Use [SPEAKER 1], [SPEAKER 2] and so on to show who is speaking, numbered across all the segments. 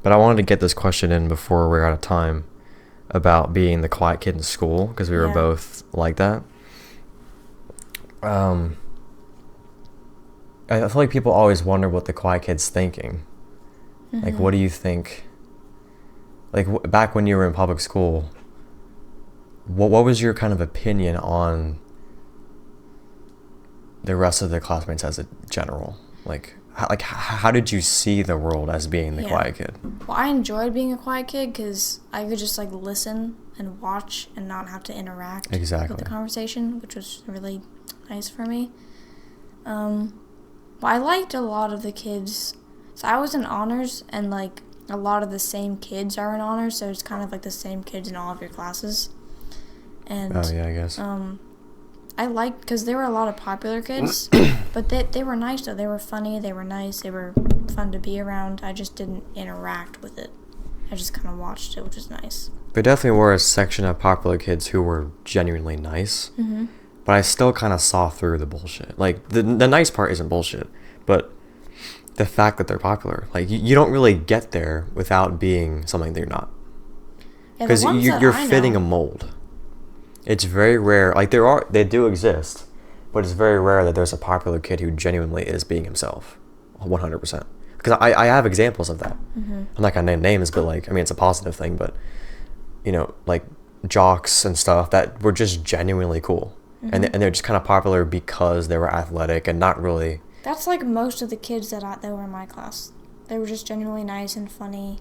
[SPEAKER 1] But I wanted to get this question in before we're out of time about being the quiet kid in school because we were
[SPEAKER 2] Yeah.
[SPEAKER 1] both like that. Um, I feel like people always wonder what the quiet kid's thinking. Like, what do you think? Like, back when you were in public school, what was your kind of opinion on the rest of the classmates as a general? Like, how did you see the world as being the
[SPEAKER 2] Yeah.
[SPEAKER 1] quiet kid?
[SPEAKER 2] Well, I enjoyed being a quiet kid because I could just like listen and watch and not have to interact
[SPEAKER 1] Exactly.
[SPEAKER 2] with the conversation, which was really nice for me. Well, I liked a lot of the kids. So I was in honors, and like a lot of the same kids are in honors, so it's kind of like the same kids in all of your classes. And
[SPEAKER 1] Oh yeah, I guess.
[SPEAKER 2] I liked because there were a lot of popular kids, but they were nice though. They were funny. They were nice. They were fun to be around. I just didn't interact with it. I just kind of watched it, which was nice.
[SPEAKER 1] There definitely were a section of popular kids who were genuinely nice, but I still kind of saw through the bullshit. Like, the nice part isn't bullshit, but the fact that they're popular. Like, you don't really get there without being something that you're not.
[SPEAKER 2] Yeah, the
[SPEAKER 1] Because
[SPEAKER 2] ones that
[SPEAKER 1] you're
[SPEAKER 2] I
[SPEAKER 1] fitting a
[SPEAKER 2] know-
[SPEAKER 1] mold. It's very rare. Like, they do exist, but it's very rare that there's a popular kid who genuinely is being himself, 100%. Because I have examples of that. I'm not gonna name names, but like, I mean, it's a positive thing, but you know, like jocks and stuff that were just genuinely cool, and they're just kind of popular because they were athletic and not really.
[SPEAKER 2] That's like most of the kids that were in my class. They were just genuinely nice and funny.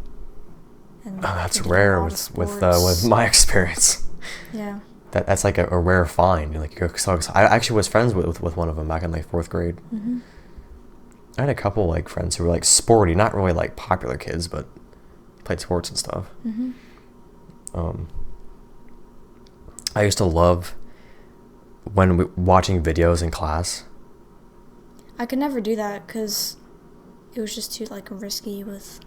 [SPEAKER 2] And
[SPEAKER 1] Oh, that's
[SPEAKER 2] they did a
[SPEAKER 1] rare
[SPEAKER 2] lot of
[SPEAKER 1] with
[SPEAKER 2] sports.
[SPEAKER 1] my experience.
[SPEAKER 2] Yeah.
[SPEAKER 1] That's like a rare find. Like, you're so excited. I actually was friends with one of them back in like fourth grade. I had a couple like friends who were like sporty, not really like popular kids, but played sports and stuff. I used to love watching videos in class.
[SPEAKER 2] I could never do that because it was just too like risky with.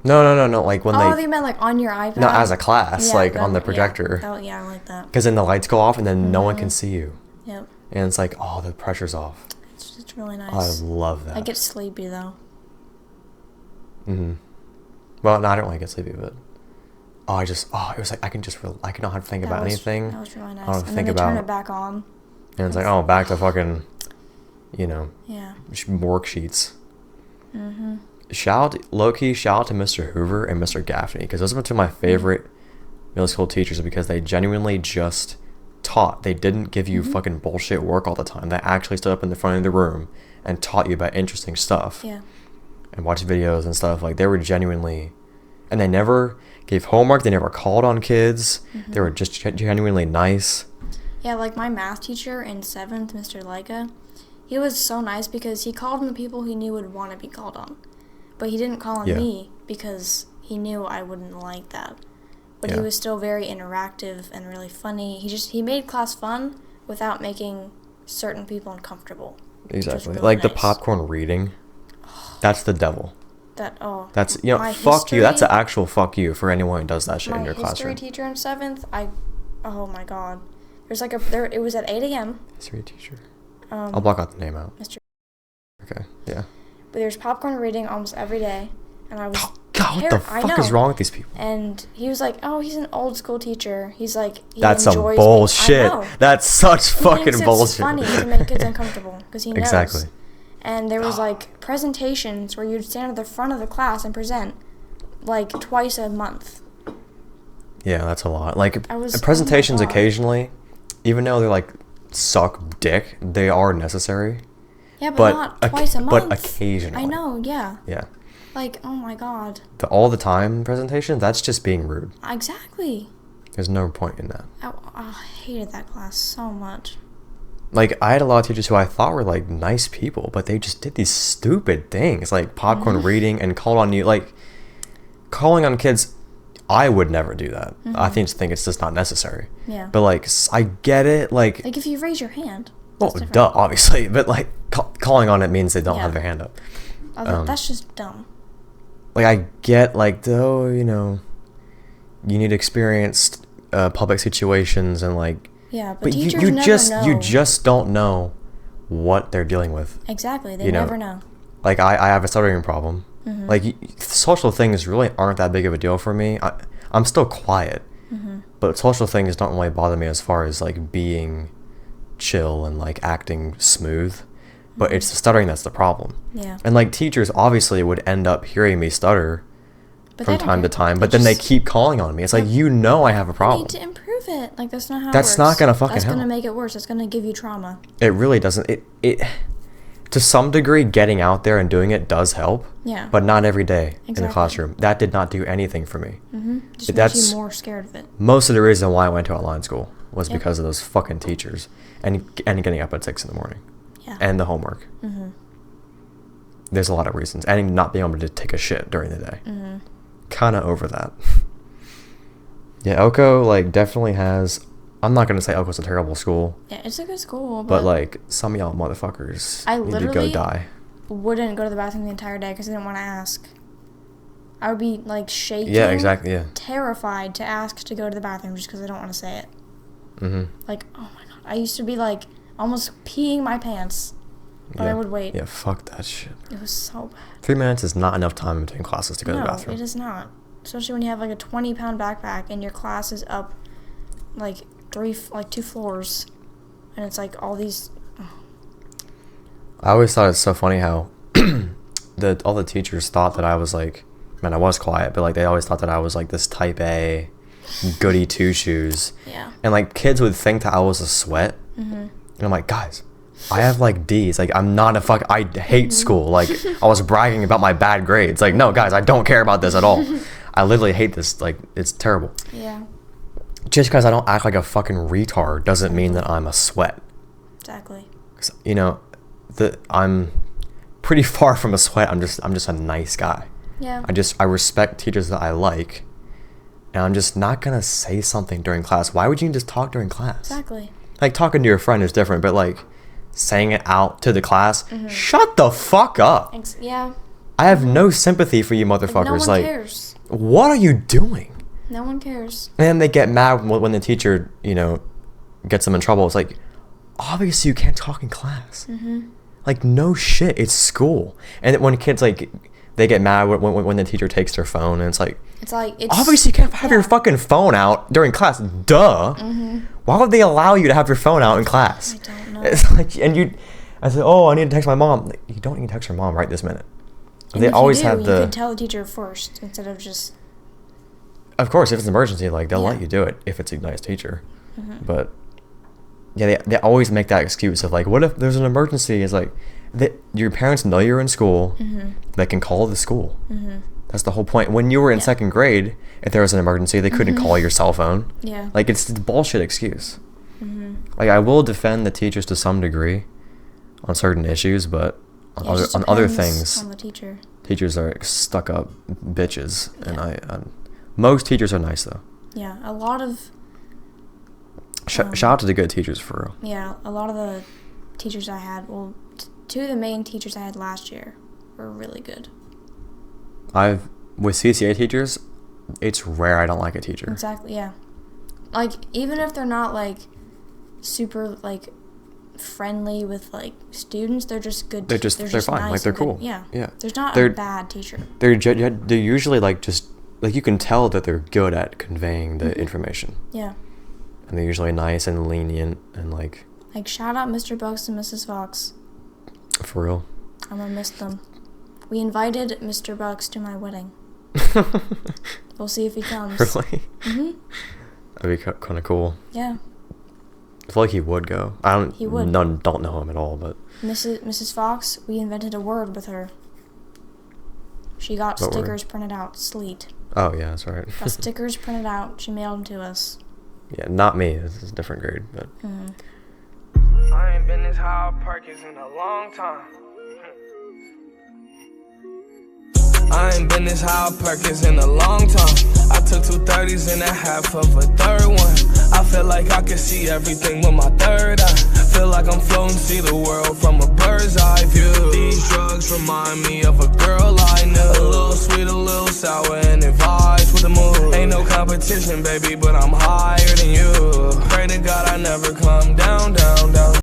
[SPEAKER 1] No. Like when
[SPEAKER 2] They meant like on your iPad.
[SPEAKER 1] no, as a class,
[SPEAKER 2] Yeah,
[SPEAKER 1] like on the
[SPEAKER 2] yeah,
[SPEAKER 1] projector.
[SPEAKER 2] yeah, I like that.
[SPEAKER 1] Because then the lights go off and then no one can see you,
[SPEAKER 2] Yep,
[SPEAKER 1] and it's like, oh, the pressure's off.
[SPEAKER 2] it's really
[SPEAKER 1] I
[SPEAKER 2] nice.
[SPEAKER 1] love that.
[SPEAKER 2] I get sleepy though.
[SPEAKER 1] Well, no, I don't really get sleepy, but it was like I can not have to think about anything.
[SPEAKER 2] That was really nice.
[SPEAKER 1] I don't
[SPEAKER 2] And
[SPEAKER 1] think
[SPEAKER 2] then they turn
[SPEAKER 1] about,
[SPEAKER 2] it back on.
[SPEAKER 1] and it's like, oh, back to fucking,
[SPEAKER 2] Yeah.
[SPEAKER 1] worksheets. Shout out to Mr. Hoover and Mr. Gaffney, because those are two of my favorite middle school teachers because they genuinely just taught. They didn't give you fucking bullshit work all the time. They actually stood up in the front of the room and taught you about interesting stuff.
[SPEAKER 2] Yeah.
[SPEAKER 1] And watched videos and stuff. Like, they were genuinely, and they never gave homework. They never called on kids. They were just genuinely nice.
[SPEAKER 2] Yeah, like my math teacher in 7th, Mr. Micah, he was so nice because he called on the people he knew would want to be called on. But he didn't call on
[SPEAKER 1] Yeah.
[SPEAKER 2] me because he knew I wouldn't like that. But he
[SPEAKER 1] Yeah.
[SPEAKER 2] was still very interactive and really funny. He made class fun without making certain people uncomfortable.
[SPEAKER 1] Exactly.
[SPEAKER 2] really
[SPEAKER 1] Like the
[SPEAKER 2] nice.
[SPEAKER 1] popcorn reading. That's the devil. That's,
[SPEAKER 2] my
[SPEAKER 1] fuck you. That's
[SPEAKER 2] history-
[SPEAKER 1] an actual fuck you for anyone who does that shit
[SPEAKER 2] my
[SPEAKER 1] in your
[SPEAKER 2] history
[SPEAKER 1] classroom.
[SPEAKER 2] teacher in 7th, oh my god. There's like it was at 8 a.m.
[SPEAKER 1] History teacher. I'll block out the name out.
[SPEAKER 2] Mr.
[SPEAKER 1] Okay. Yeah.
[SPEAKER 2] But there's popcorn reading almost every day. And I was
[SPEAKER 1] God, what the fuck is wrong with these people?
[SPEAKER 2] And he was like, "Oh, he's an old school teacher. He's like, he
[SPEAKER 1] That's some
[SPEAKER 2] enjoys
[SPEAKER 1] bullshit.
[SPEAKER 2] I know.
[SPEAKER 1] That's such
[SPEAKER 2] He
[SPEAKER 1] fucking
[SPEAKER 2] thinks
[SPEAKER 1] bullshit.
[SPEAKER 2] It's funny to make kids uncomfortable because he knows.
[SPEAKER 1] Exactly.
[SPEAKER 2] And there was like presentations where you'd stand at the front of the class and present like twice a month.
[SPEAKER 1] Yeah, that's a lot. Like,
[SPEAKER 2] I was-
[SPEAKER 1] presentations
[SPEAKER 2] oh my God.
[SPEAKER 1] occasionally, even though they're like suck dick, they are necessary.
[SPEAKER 2] Yeah, but not twice a month.
[SPEAKER 1] But occasionally.
[SPEAKER 2] I know, yeah.
[SPEAKER 1] Yeah.
[SPEAKER 2] Like, oh my god.
[SPEAKER 1] The all the time presentation, that's just being rude.
[SPEAKER 2] Exactly.
[SPEAKER 1] There's no point in that.
[SPEAKER 2] I hated that class so much.
[SPEAKER 1] Like, I had a lot of teachers who I thought were like nice people, but they just did these stupid things, like popcorn reading and called on you. Like, calling on kids, I would never do that. I think it's just not necessary.
[SPEAKER 2] Yeah.
[SPEAKER 1] But like, I get it. Like
[SPEAKER 2] Like if you raise your hand.
[SPEAKER 1] well,
[SPEAKER 2] that's different.
[SPEAKER 1] duh, obviously. But like, calling on it means they don't
[SPEAKER 2] Yeah.
[SPEAKER 1] have their hand up.
[SPEAKER 2] That's just dumb.
[SPEAKER 1] Like, I get, like, though, you need experienced public situations and like,
[SPEAKER 2] Yeah, but
[SPEAKER 1] but
[SPEAKER 2] teachers
[SPEAKER 1] you
[SPEAKER 2] never
[SPEAKER 1] just
[SPEAKER 2] know.
[SPEAKER 1] you just don't know what they're dealing with.
[SPEAKER 2] Exactly, they
[SPEAKER 1] you know,
[SPEAKER 2] never know.
[SPEAKER 1] Like, I have a stuttering problem, Like, social things really aren't that big of a deal for me. I'm still quiet. But social things don't really bother me as far as, like, being chill and, like, acting smooth. But it's the stuttering that's the problem.
[SPEAKER 2] Yeah.
[SPEAKER 1] And, like, teachers obviously would end up hearing me stutter from time to time, but then they keep calling on me. It's like, you know I have a problem.
[SPEAKER 2] You need to improve it. Like, that's not how it works.
[SPEAKER 1] That's not going to fucking help.
[SPEAKER 2] That's going to make it worse. It's going to give you trauma.
[SPEAKER 1] It really doesn't. It to some degree, getting out there and doing it does help. Yeah. But not every day in the classroom. That did not do anything for me.
[SPEAKER 2] Just makes you more scared of it.
[SPEAKER 1] Most of the reason why I went to online school was because of those fucking teachers and getting up at 6 in the morning. Yeah. And the homework. There's a lot of reasons. And not being able to take a shit during the day. Kind of over that. Yeah, Elko, like, definitely has... I'm not going to say Elko's a terrible school.
[SPEAKER 2] Yeah, it's a good school,
[SPEAKER 1] but like, some of y'all motherfuckers need to go die.
[SPEAKER 2] Wouldn't go to the bathroom the entire day because I didn't want to ask. I would be, like, shaking.
[SPEAKER 1] Yeah, exactly, yeah.
[SPEAKER 2] Terrified to ask to go to the bathroom just because I don't want to say it. Like, oh my god. I used to be, like, almost peeing my pants. But I would wait.
[SPEAKER 1] Yeah, fuck that shit.
[SPEAKER 2] It was so bad.
[SPEAKER 1] 3 minutes is not enough time between classes to go to the bathroom.
[SPEAKER 2] No, it is not. Especially when you have, like, a 20-pound backpack and your class is up, like, 2 floors. And it's, like, all these... Oh.
[SPEAKER 1] I always thought it's so funny how all the teachers thought that I was, like... Man, I was quiet, but, like, they always thought that I was, like, this type A goody two-shoes. Yeah. And, like, kids would think that I was a sweat. And I'm like, guys... I have, like, D's. Like, I'm not a I hate school. Like, I was bragging about my bad grades. Like, no, guys, I don't care about this at all. I literally hate this. Like, it's terrible. Yeah. Just because I don't act like a fucking retard doesn't mean that I'm a sweat.
[SPEAKER 2] Exactly.
[SPEAKER 1] You know, I'm pretty far from a sweat. I'm just a nice guy. Yeah. I respect teachers that I like. And I'm just not going to say something during class. Why would you just talk during class? Exactly. Like, talking to your friend is different, but, like... saying it out to the class, shut the fuck up. Yeah. I have no sympathy for you motherfuckers.
[SPEAKER 2] No one cares.
[SPEAKER 1] What are you doing?
[SPEAKER 2] No one cares.
[SPEAKER 1] And then they get mad when the teacher, you know, gets them in trouble. It's like, obviously you can't talk in class. Like, no shit, it's school. And when kids, like, they get mad when the teacher takes their phone, and it's like obviously you can't have your fucking phone out during class. Duh. Why would they allow you to have your phone out in class? I don't know. It's like, I said, oh, I need to text my mom. Like, you don't need to text your mom right this minute.
[SPEAKER 2] And they always have you can tell the teacher first instead of just.
[SPEAKER 1] Of course, if it's an emergency, like, they'll let you do it if it's a nice teacher. But yeah, they always make that excuse of, like, what if there's an emergency? It's like, your parents know you're in school. They can call the school. That's the whole point. When you were in second grade, if there was an emergency, they couldn't call your cell phone. Yeah. Like, it's a bullshit excuse. Like, I will defend the teachers to some degree on certain issues, but on other things,
[SPEAKER 2] on the teacher.
[SPEAKER 1] Teachers are stuck up bitches. Yeah. And most teachers are nice, though.
[SPEAKER 2] Yeah, a lot of...
[SPEAKER 1] shout out to the good teachers, for real.
[SPEAKER 2] Yeah, a lot of the teachers I had, well, 2 of the main teachers I had last year were really good.
[SPEAKER 1] With CCA teachers, it's rare I don't like a teacher.
[SPEAKER 2] Exactly, yeah. Like, even if they're not, like, super, like, friendly with, like, students, they're just good.
[SPEAKER 1] They're fine. Nice, like, they're cool.
[SPEAKER 2] Yeah. There's not a bad teacher.
[SPEAKER 1] They're usually, like, just, like, you can tell that they're good at conveying the information. Yeah. And they're usually nice and lenient and, like...
[SPEAKER 2] Like, shout out Mr. Bucks and Mrs. Fox.
[SPEAKER 1] For real.
[SPEAKER 2] I'm gonna miss them. We invited Mr. Bucks to my wedding. We'll see if he comes.
[SPEAKER 1] Really? That'd be kind of cool.
[SPEAKER 2] Yeah.
[SPEAKER 1] I feel like he would go. He would. Don't know him at all, but...
[SPEAKER 2] Mrs. Fox, we invented a word with her. She got stickers printed out. Sleet.
[SPEAKER 1] Oh, yeah, that's right.
[SPEAKER 2] Got stickers printed out. She mailed them to us.
[SPEAKER 1] Yeah, not me. This is a different grade, but...
[SPEAKER 3] I ain't been this high Perkins in a long time. I ain't been this high Perkins in a long time. I took 2 30s and a half of a third one. I feel like I can see everything with my third eye. Feel like I'm floating, see the world from a bird's eye view. These drugs remind me of a girl I knew. A little sweet, a little sour, and it vibes with the mood. Ain't no competition, baby, but I'm higher than you. Pray to God I never come down, down, down.